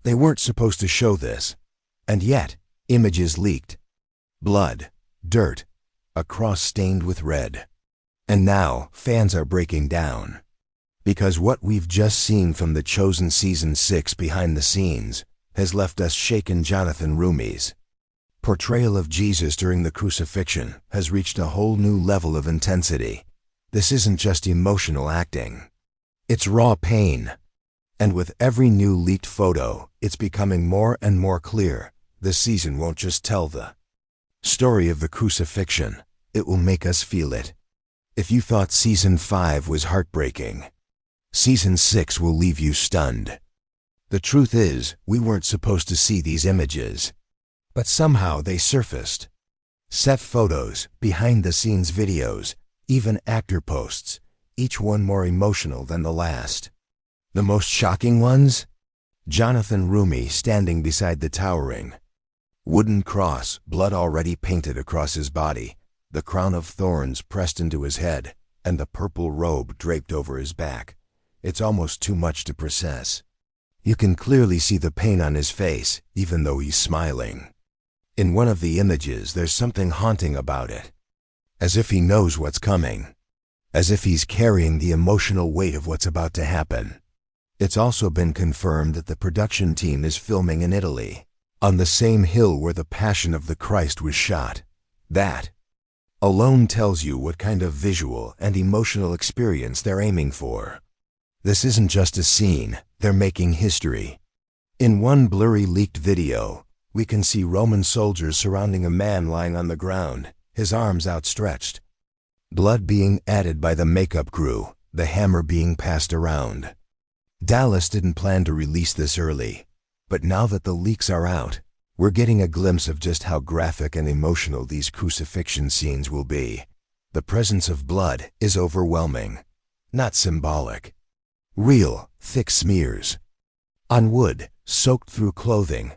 They weren't supposed to show this. And yet, images leaked. Blood, dirt, a cross stained with red. And now, fans are breaking down. Because what we've just seen from The Chosen Season 6 behind the scenes has left us shaken. Jonathan Roumie's portrayal of Jesus during the crucifixion has reached a whole new level of intensity. This isn't just emotional acting. It's raw pain. And with every new leaked photo, it's becoming more and more clear this season won't just tell the story of the crucifixion, it will make us feel it. If you thought Season 5 was heartbreaking, Season 6 will leave you stunned. The truth is, we weren't supposed to see these images. But somehow they surfaced. Set photos, behind-the-scenes videos, even actor posts, each one more emotional than the last. The most shocking ones? Jonathan Roumie standing beside the towering wooden cross, blood already painted across his body, the crown of thorns pressed into his head, and the purple robe draped over his back. It's almost too much to process. You can clearly see the pain on his face, even though he's smiling. In one of the images, there's something haunting about it. As if he knows what's coming. As if he's carrying the emotional weight of what's about to happen. It's also been confirmed that the production team is filming in Italy, on the same hill where the Passion of the Christ was shot. That alone tells you what kind of visual and emotional experience they're aiming for. This isn't just a scene, they're making history. In one blurry leaked video, we can see Roman soldiers surrounding a man lying on the ground, his arms outstretched. Blood being added by the makeup crew, the hammer being passed around. Dallas didn't plan to release this early, but now that the leaks are out, we're getting a glimpse of just how graphic and emotional these crucifixion scenes will be. The presence of blood is overwhelming, not symbolic. Real, thick smears. On wood, soaked through clothing,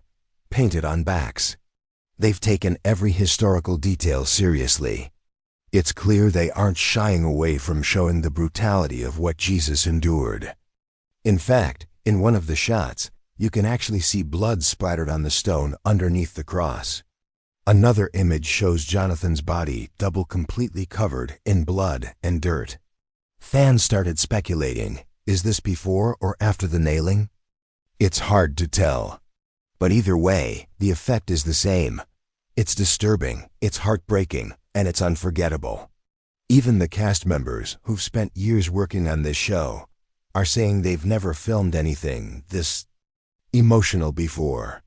painted on backs. They've taken every historical detail seriously. It's clear they aren't shying away from showing the brutality of what Jesus endured. In fact, in one of the shots, you can actually see blood splattered on the stone underneath the cross. Another image shows Jonathan's body double completely covered in blood and dirt. Fans started speculating, is this before or after the nailing? It's hard to tell. But either way, the effect is the same. It's disturbing, it's heartbreaking, and it's unforgettable. Even the cast members, who've spent years working on this show, are saying they've never filmed anything this emotional before.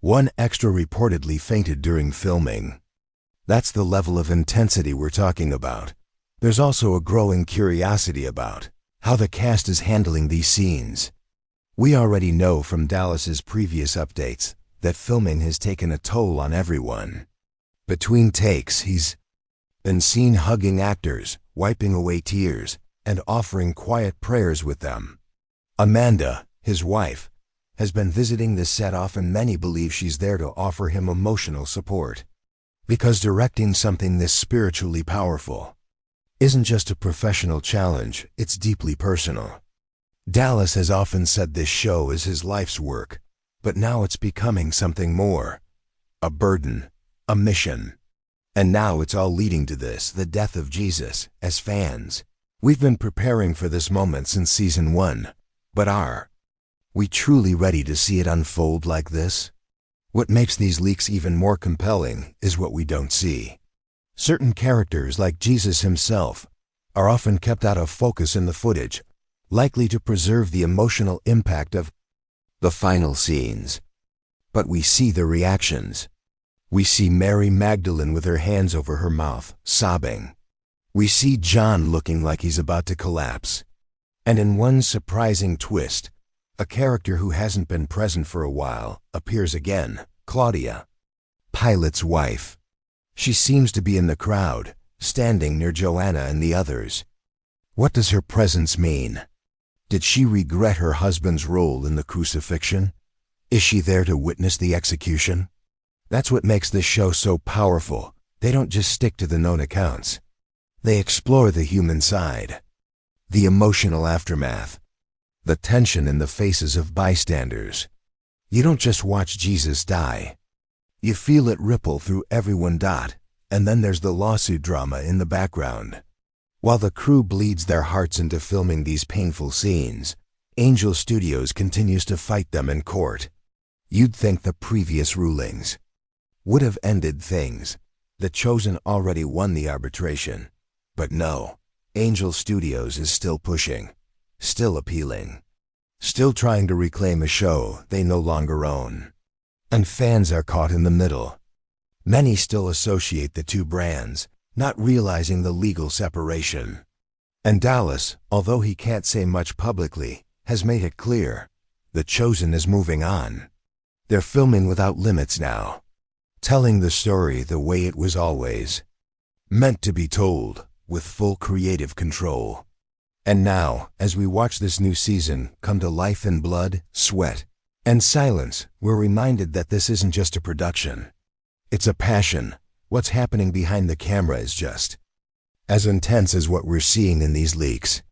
One extra reportedly fainted during filming. That's the level of intensity we're talking about. There's also a growing curiosity about how the cast is handling these scenes. We already know from Dallas's previous updates that filming has taken a toll on everyone. Between takes, he's been seen hugging actors, wiping away tears, and offering quiet prayers with them. Amanda, his wife, has been visiting the set often. Many believe she's there to offer him emotional support. Because directing something this spiritually powerful isn't just a professional challenge, it's deeply personal. Dallas has often said this show is his life's work, but now it's becoming something more. A burden, a mission. And now it's all leading to this, the death of Jesus. As fans, we've been preparing for this moment since Season 1, but are we truly ready to see it unfold like this? What makes these leaks even more compelling is what we don't see. Certain characters, like Jesus himself, are often kept out of focus in the footage, likely to preserve the emotional impact of the final scenes. But we see the reactions. We see Mary Magdalene with her hands over her mouth, sobbing. We see John looking like he's about to collapse. And in one surprising twist, a character who hasn't been present for a while appears again, Claudia, Pilate's wife. She seems to be in the crowd, standing near Joanna and the others. What does her presence mean? Did she regret her husband's role in the crucifixion? Is she there to witness the execution? That's what makes this show so powerful. They don't just stick to the known accounts. They explore the human side, the emotional aftermath, the tension in the faces of bystanders. You don't just watch Jesus die. You feel it ripple through everyone. And then there's the lawsuit drama in the background. While the crew bleeds their hearts into filming these painful scenes, Angel Studios continues to fight them in court. You'd think the previous rulings would have ended things. The Chosen already won the arbitration. But no, Angel Studios is still pushing, still appealing, still trying to reclaim a show they no longer own. And fans are caught in the middle. Many still associate the two brands, not realizing the legal separation. And Dallas, although he can't say much publicly, has made it clear. The Chosen is moving on. They're filming without limits now, telling the story the way it was always meant to be told, with full creative control. And now, as we watch this new season come to life in blood, sweat, and silence, we're reminded that this isn't just a production. It's a passion. What's happening behind the camera is just as intense as what we're seeing in these leaks.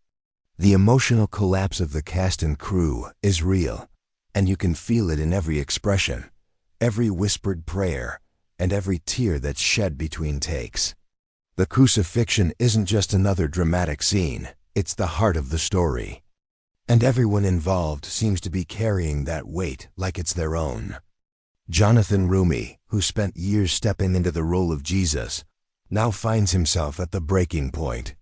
The emotional collapse of the cast and crew is real, and you can feel it in every expression, every whispered prayer, and every tear that's shed between takes. The Crucifixion isn't just another dramatic scene, it's the heart of the story. And everyone involved seems to be carrying that weight like it's their own. Jonathan Roumie, who spent years stepping into the role of Jesus, now finds himself at the breaking point.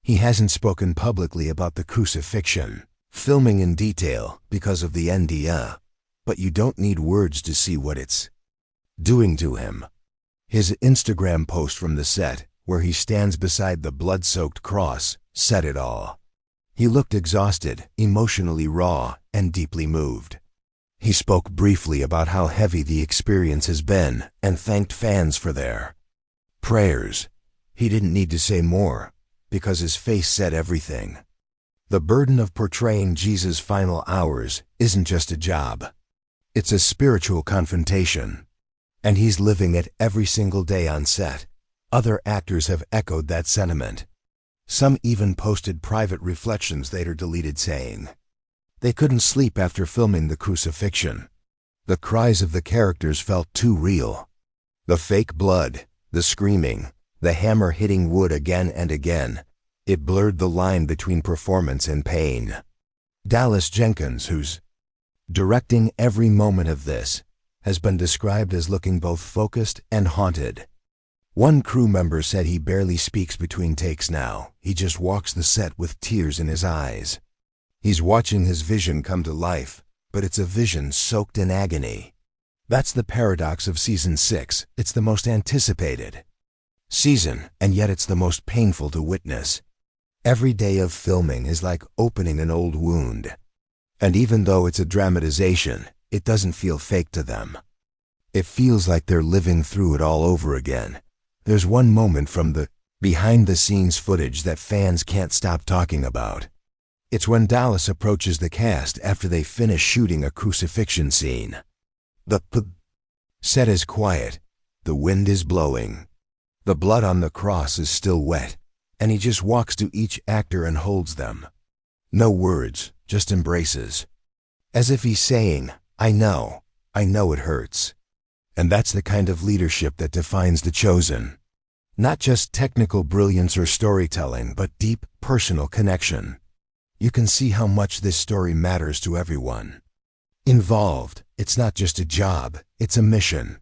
He hasn't spoken publicly about the Crucifixion, filming in detail because of the NDA, but you don't need words to see what it's doing to him. His Instagram post from the set, where he stands beside the blood-soaked cross, said it all. He looked exhausted, emotionally raw, and deeply moved. He spoke briefly about how heavy the experience has been and thanked fans for their prayers. He didn't need to say more, because his face said everything. The burden of portraying Jesus' final hours isn't just a job. It's a spiritual confrontation. And he's living it every single day on set. Other actors have echoed that sentiment. Some even posted private reflections later deleted saying they couldn't sleep after filming the Crucifixion. The cries of the characters felt too real. The fake blood, the screaming, the hammer hitting wood again and again, it blurred the line between performance and pain. Dallas Jenkins, who's directing every moment of this, has been described as looking both focused and haunted. One crew member said he barely speaks between takes now. He just walks the set with tears in his eyes. He's watching his vision come to life, but it's a vision soaked in agony. That's the paradox of Season 6. It's the most anticipated season, and yet it's the most painful to witness. Every day of filming is like opening an old wound. And even though it's a dramatization, it doesn't feel fake to them. It feels like they're living through it all over again. There's one moment from the behind-the-scenes footage that fans can't stop talking about. It's when Dallas approaches the cast after they finish shooting a crucifixion scene. The set is quiet. The wind is blowing. The blood on the cross is still wet, and he just walks to each actor and holds them. No words, just embraces. As if he's saying, I know it hurts. And that's the kind of leadership that defines The Chosen. Not just technical brilliance or storytelling, but deep, personal connection. You can see how much this story matters to everyone involved. It's not just a job, it's a mission.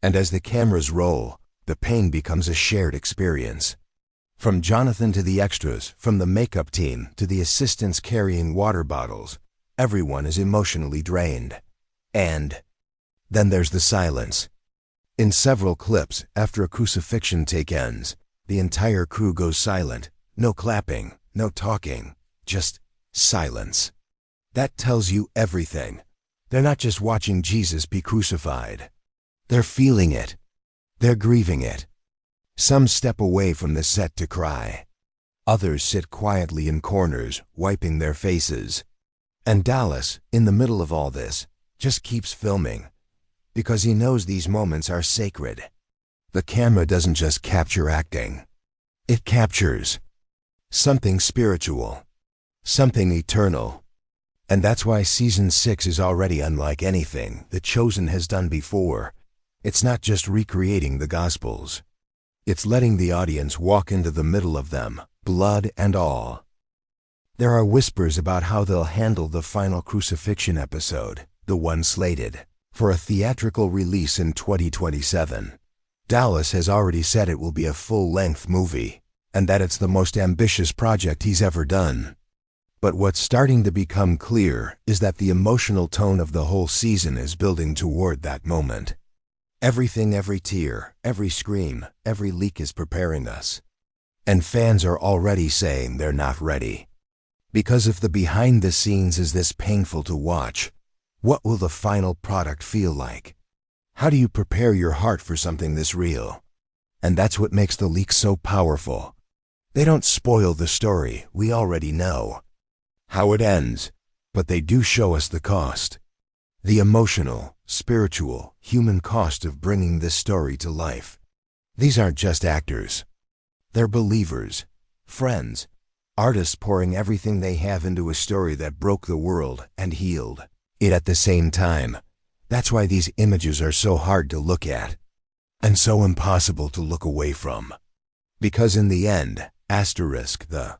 And as the cameras roll, the pain becomes a shared experience. From Jonathan to the extras, from the makeup team to the assistants carrying water bottles, everyone is emotionally drained. And then there's the silence. In several clips, after a crucifixion take ends, the entire crew goes silent. No clapping, no talking, just silence. That tells you everything. They're not just watching Jesus be crucified. They're feeling it. They're grieving it. Some step away from the set to cry. Others sit quietly in corners, wiping their faces. And Dallas, in the middle of all this, just keeps filming, because he knows these moments are sacred. The camera doesn't just capture acting. It captures something spiritual, something eternal. And that's why Season 6 is already unlike anything The Chosen has done before. It's not just recreating the Gospels. It's letting the audience walk into the middle of them, blood and all. There are whispers about how they'll handle the final Crucifixion episode, the one slated for a theatrical release in 2027. Dallas has already said it will be a full-length movie, and that it's the most ambitious project he's ever done. But what's starting to become clear is that the emotional tone of the whole season is building toward that moment. Everything, every tear, every scream, every leak is preparing us. And fans are already saying they're not ready. Because if the behind the scenes is this painful to watch, what will the final product feel like? How do you prepare your heart for something this real? And that's what makes the leaks so powerful. They don't spoil the story, we already know how it ends, but they do show us the cost. The emotional, spiritual, human cost of bringing this story to life. These aren't just actors. They're believers, friends, artists pouring everything they have into a story that broke the world and healed it at the same time. That's why these images are so hard to look at, and so impossible to look away from. Because in the end, the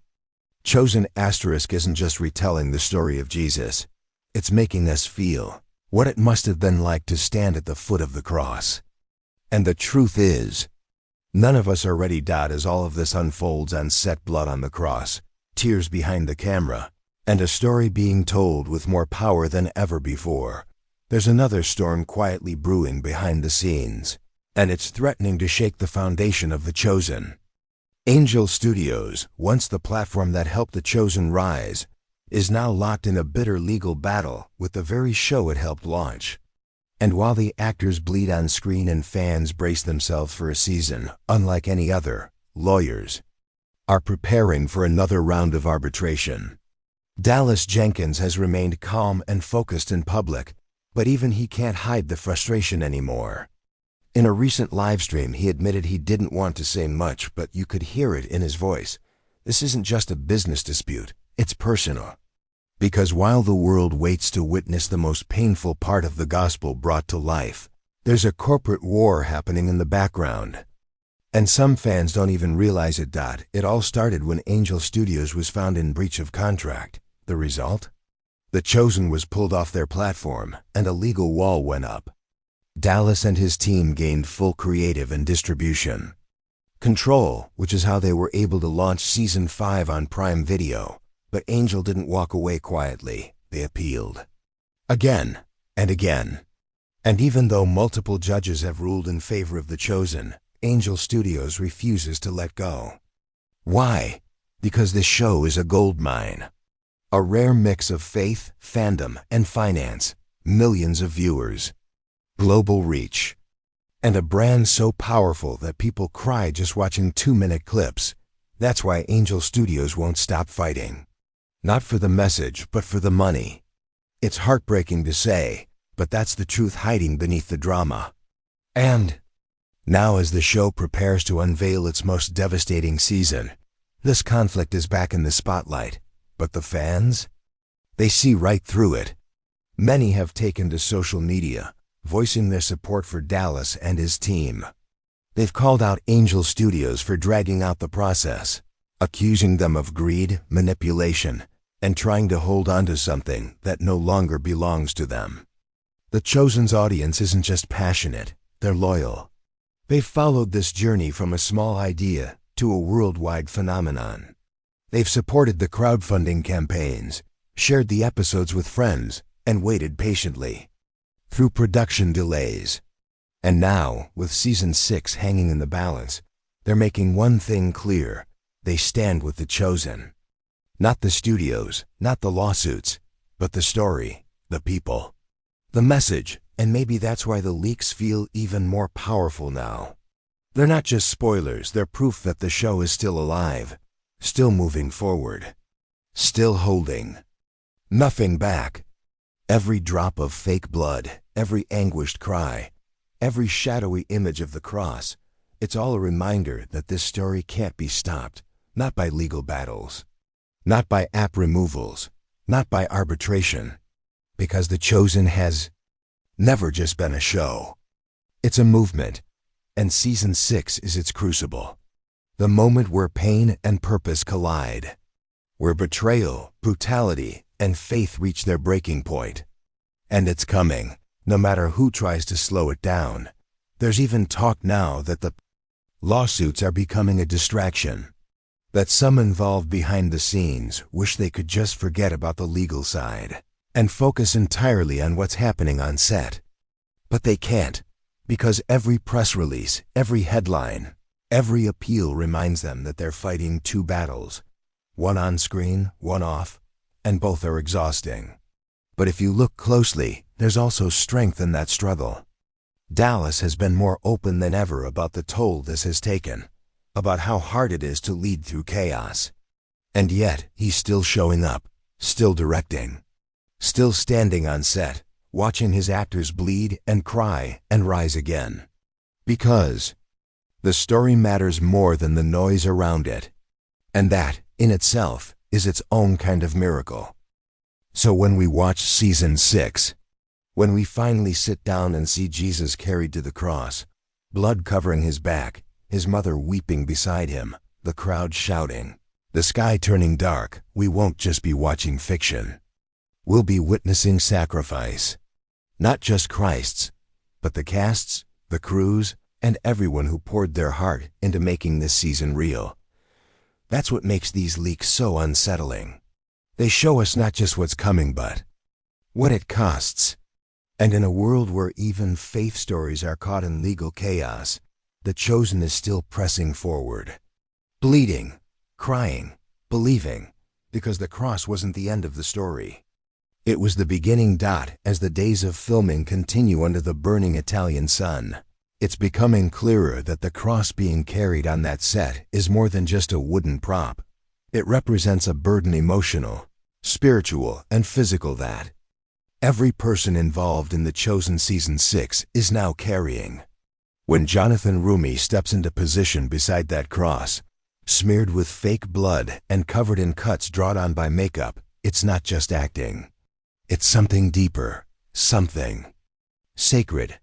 Chosen isn't just retelling the story of Jesus. It's making us feel what it must have been like to stand at the foot of the cross. And the truth is, none of us are ready. As all of this unfolds on set, blood on the cross, tears behind the camera, and a story being told with more power than ever before. There's another storm quietly brewing behind the scenes, and it's threatening to shake the foundation of The Chosen. Angel Studios, once the platform that helped The Chosen rise, is now locked in a bitter legal battle with the very show it helped launch. And while the actors bleed on screen and fans brace themselves for a season unlike any other, lawyers are preparing for another round of arbitration. Dallas Jenkins has remained calm and focused in public, but even he can't hide the frustration anymore. In a recent livestream, he admitted he didn't want to say much, but you could hear it in his voice. This isn't just a business dispute, it's personal. Because while the world waits to witness the most painful part of the gospel brought to life, there's a corporate war happening in the background. And some fans don't even realize it. It all started when Angel Studios was found in breach of contract. The result? The Chosen was pulled off their platform, and a legal wall went up. Dallas and his team gained full creative and distribution control, which is how they were able to launch Season 5 on Prime Video. But Angel didn't walk away quietly. They appealed. Again and again. And even though multiple judges have ruled in favor of The Chosen, Angel Studios refuses to let go. Why? Because this show is a goldmine. A rare mix of faith, fandom, and finance. Millions of viewers. Global reach. And a brand so powerful that people cry just watching 2-minute clips. That's why Angel Studios won't stop fighting. Not for the message, but for the money. It's heartbreaking to say, but that's the truth hiding beneath the drama. And now, as the show prepares to unveil its most devastating season, this conflict is back in the spotlight. But the fans? They see right through it. Many have taken to social media, voicing their support for Dallas and his team. They've called out Angel Studios for dragging out the process, accusing them of greed, manipulation, and trying to hold on to something that no longer belongs to them. The Chosen's audience isn't just passionate, they're loyal. They've followed this journey from a small idea to a worldwide phenomenon. They've supported the crowdfunding campaigns, shared the episodes with friends, and waited patiently through production delays. And now, with Season 6 hanging in the balance, they're making one thing clear. They stand with The Chosen. Not the studios, not the lawsuits, but the story, the people, the message. And maybe that's why the leaks feel even more powerful now. They're not just spoilers, they're proof that the show is still alive, still moving forward, still holding nothing back. Every drop of fake blood, every anguished cry, every shadowy image of the cross, it's all a reminder that this story can't be stopped, not by legal battles, not by app removals, not by arbitration, because The Chosen has never just been a show. It's a movement, and Season 6 is its crucible. The moment where pain and purpose collide, where betrayal, brutality, and faith reach their breaking point. And it's coming, no matter who tries to slow it down. There's even talk now that the lawsuits are becoming a distraction, that some involved behind the scenes wish they could just forget about the legal side and focus entirely on what's happening on set. But they can't, because every press release, every headline, every appeal reminds them that they're fighting two battles, one on screen, one off, and both are exhausting. But if you look closely, there's also strength in that struggle. Dallas has been more open than ever about the toll this has taken, about how hard it is to lead through chaos. And yet, he's still showing up, still directing, still standing on set, watching his actors bleed and cry and rise again. Because the story matters more than the noise around it. And that, in itself, is its own kind of miracle. So when we watch Season 6, when we finally sit down and see Jesus carried to the cross, blood covering his back, his mother weeping beside him, the crowd shouting, the sky turning dark, we won't just be watching fiction. We'll be witnessing sacrifice. Not just Christ's, but the casts, the crews, and everyone who poured their heart into making this season real. That's what makes these leaks so unsettling. They show us not just what's coming, but what it costs. And in a world where even faith stories are caught in legal chaos, The Chosen is still pressing forward. Bleeding, crying, believing, because the cross wasn't the end of the story. It was the beginning. As the days of filming continue under the burning Italian sun, it's becoming clearer that the cross being carried on that set is more than just a wooden prop. It represents a burden, emotional, spiritual, and physical, that every person involved in The Chosen Season 6 is now carrying. When Jonathan Roumie steps into position beside that cross, smeared with fake blood and covered in cuts drawn on by makeup, it's not just acting. It's something deeper, something sacred.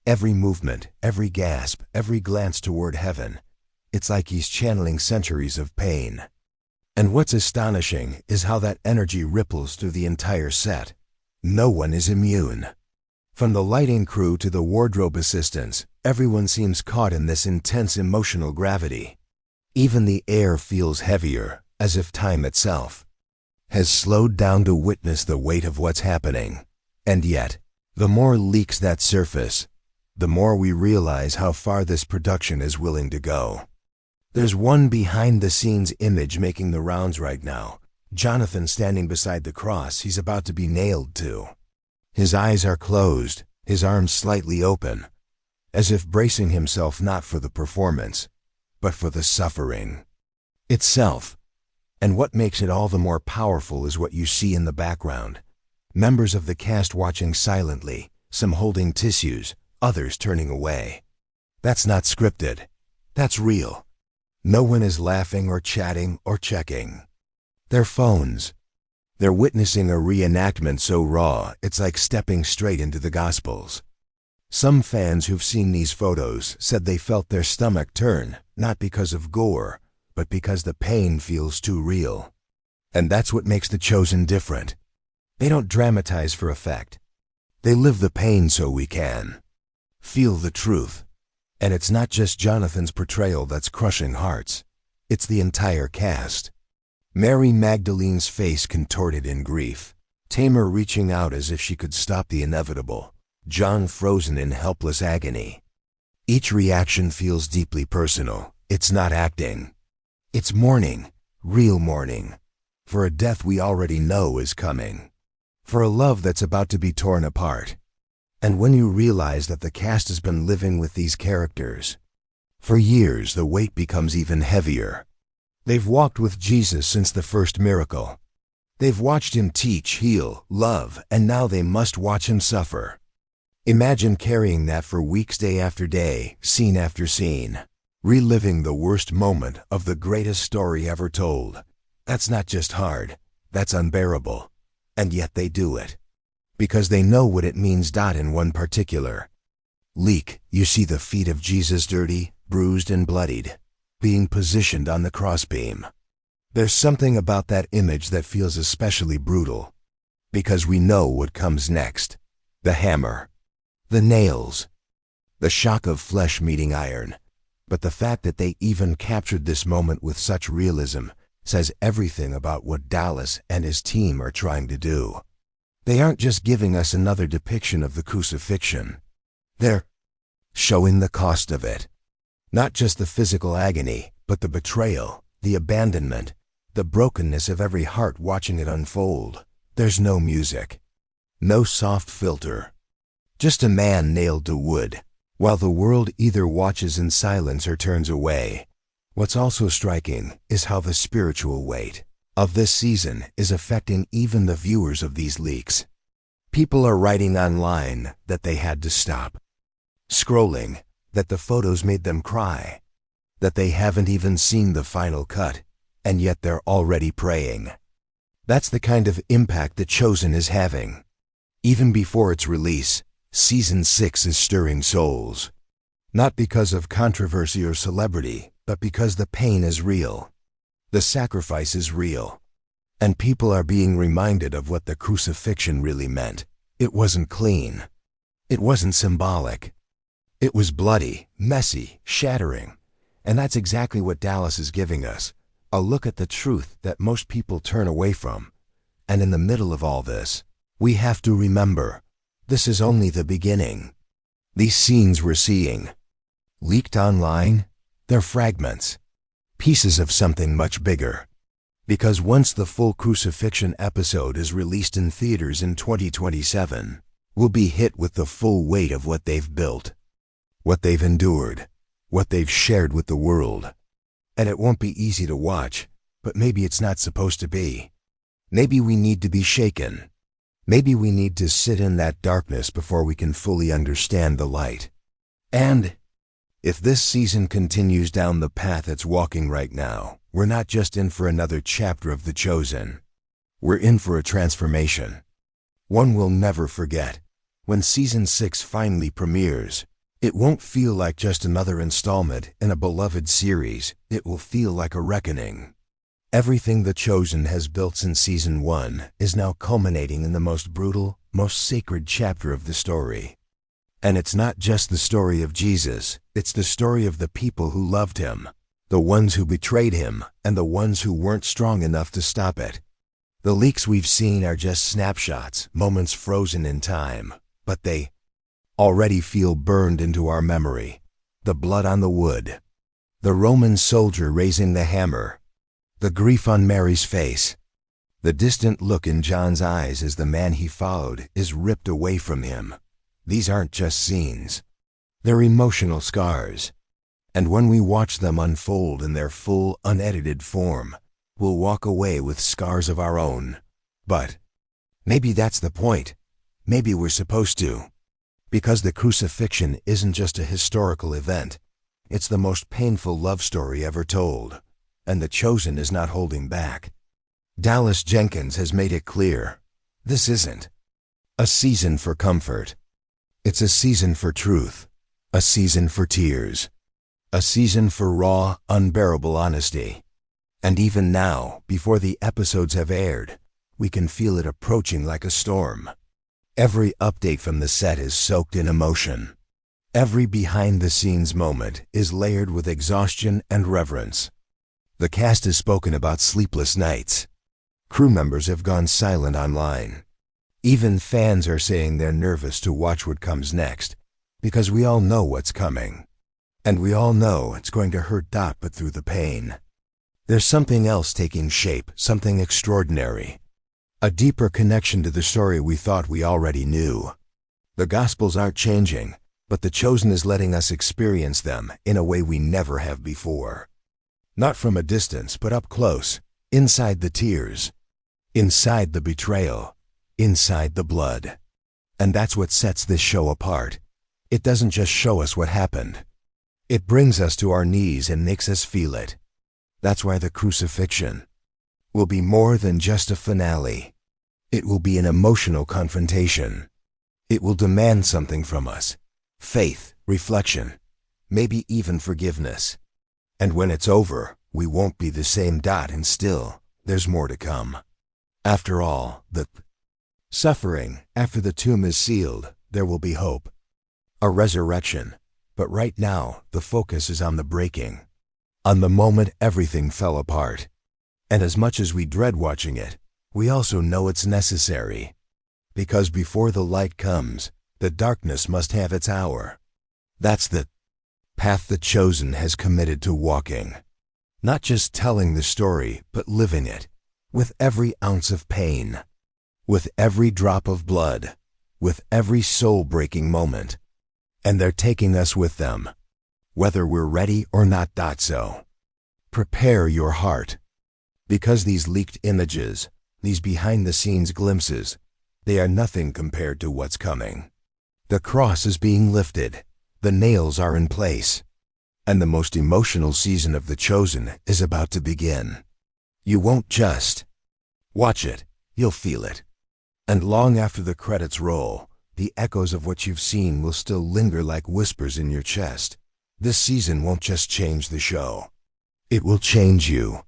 Every movement, every gasp, every glance toward heaven, it's like he's channeling centuries of pain. And what's astonishing is how that energy ripples through the entire set. No one is immune. From the lighting crew to the wardrobe assistants, everyone seems caught in this intense emotional gravity. Even the air feels heavier, as if time itself has slowed down to witness the weight of what's happening. And yet, the more leaks that surface, the more we realize how far this production is willing to go. There's one behind-the-scenes image making the rounds right now. Jonathan standing beside the cross he's about to be nailed to. His eyes are closed, his arms slightly open, as if bracing himself not for the performance, but for the suffering itself. And what makes it all the more powerful is what you see in the background. Members of the cast watching silently, some holding tissues, others turning away. That's not scripted. That's real. No one is laughing or chatting or checking their phones. They're witnessing a reenactment so raw, it's like stepping straight into the Gospels. Some fans who've seen these photos said they felt their stomach turn, not because of gore, but because the pain feels too real. And that's what makes The Chosen different. They don't dramatize for effect. They live the pain so we can feel the truth. And it's not just Jonathan's portrayal that's crushing hearts. It's the entire cast. Mary Magdalene's face contorted in grief. Tamar reaching out as if she could stop the inevitable. John frozen in helpless agony. Each reaction feels deeply personal. It's not acting. It's mourning, real mourning, for a death we already know is coming, for a love that's about to be torn apart. And when you realize that the cast has been living with these characters for years, the weight becomes even heavier. They've walked with Jesus since the first miracle. They've watched him teach, heal, love, and now they must watch him suffer. Imagine carrying that for weeks, day after day, scene after scene, reliving the worst moment of the greatest story ever told. That's not just hard, that's unbearable. And yet they do it. Because they know what it means. In one particular leak, you see the feet of Jesus dirty, bruised and bloodied, being positioned on the crossbeam. There's something about that image that feels especially brutal, because we know what comes next. The hammer, the nails, the shock of flesh meeting iron. But the fact that they even captured this moment with such realism says everything about what Dallas and his team are trying to do. They aren't just giving us another depiction of the crucifixion. They're showing the cost of it. Not just the physical agony, but the betrayal, the abandonment, the brokenness of every heart watching it unfold. There's no music, no soft filter, just a man nailed to wood, while the world either watches in silence or turns away. What's also striking is how the spiritual weight of this season is affecting even the viewers of these leaks. People are writing online that they had to stop scrolling, that the photos made them cry, that they haven't even seen the final cut, and yet they're already praying. That's the kind of impact The Chosen is having. Even before its release, Season 6 is stirring souls. Not because of controversy or celebrity, but because the pain is real. The sacrifice is real. And people are being reminded of what the crucifixion really meant. It wasn't clean. It wasn't symbolic. It was bloody, messy, shattering. And that's exactly what Dallas is giving us. A look at the truth that most people turn away from. And in the middle of all this, we have to remember, this is only the beginning. These scenes we're seeing, leaked online, they're fragments, pieces of something much bigger. Because once the full crucifixion episode is released in theaters in 2027, we'll be hit with the full weight of what they've built, what they've endured, what they've shared with the world. And it won't be easy to watch, but maybe it's not supposed to be. Maybe we need to be shaken. Maybe we need to sit in that darkness before we can fully understand the light. And if this season continues down the path it's walking right now, we're not just in for another chapter of The Chosen. We're in for a transformation. One we'll never forget. When Season 6 finally premieres, it won't feel like just another installment in a beloved series. It will feel like a reckoning. Everything The Chosen has built since Season 1 is now culminating in the most brutal, most sacred chapter of the story. And it's not just the story of Jesus, it's the story of the people who loved him, the ones who betrayed him, and the ones who weren't strong enough to stop it. The leaks we've seen are just snapshots, moments frozen in time, but they already feel burned into our memory. The blood on the wood, the Roman soldier raising the hammer, the grief on Mary's face, the distant look in John's eyes as the man he followed is ripped away from him. These aren't just scenes. They're emotional scars. And when we watch them unfold in their full, unedited form, we'll walk away with scars of our own. But maybe that's the point. Maybe we're supposed to. Because the crucifixion isn't just a historical event. It's the most painful love story ever told. And The Chosen is not holding back. Dallas Jenkins has made it clear. This isn't a season for comfort. It's a season for truth. A season for tears. A season for raw, unbearable honesty. And even now, before the episodes have aired, we can feel it approaching like a storm. Every update from the set is soaked in emotion. Every behind-the-scenes moment is layered with exhaustion and reverence. The cast has spoken about sleepless nights. Crew members have gone silent online. Even fans are saying they're nervous to watch what comes next, because we all know what's coming. And we all know it's going to hurt, but through the pain, there's something else taking shape, something extraordinary. A deeper connection to the story we thought we already knew. The Gospels aren't changing, but The Chosen is letting us experience them in a way we never have before. Not from a distance, but up close, inside the tears, inside the betrayal, inside the blood. And that's what sets this show apart. It doesn't just show us what happened. It brings us to our knees and makes us feel it. That's why the crucifixion will be more than just a finale. It will be an emotional confrontation. It will demand something from us. Faith, reflection, maybe even forgiveness. And when it's over, we won't be the same. And still, there's more to come. After all, the suffering, after the tomb is sealed, there will be hope. A resurrection. But right now, the focus is on the breaking. On the moment everything fell apart. And as much as we dread watching it, we also know it's necessary. Because before the light comes, the darkness must have its hour. That's the path the chosen has committed to walking. Not just telling the story, but living it. With every ounce of pain. With every drop of blood. With every soul-breaking moment. And they're taking us with them. Whether we're ready or not. So, prepare your heart. Because these leaked images, these behind-the-scenes glimpses, they are nothing compared to what's coming. The cross is being lifted, the nails are in place, and the most emotional season of The Chosen is about to begin. You won't just watch it, you'll feel it. And long after the credits roll, the echoes of what you've seen will still linger like whispers in your chest. This season won't just change the show. It will change you.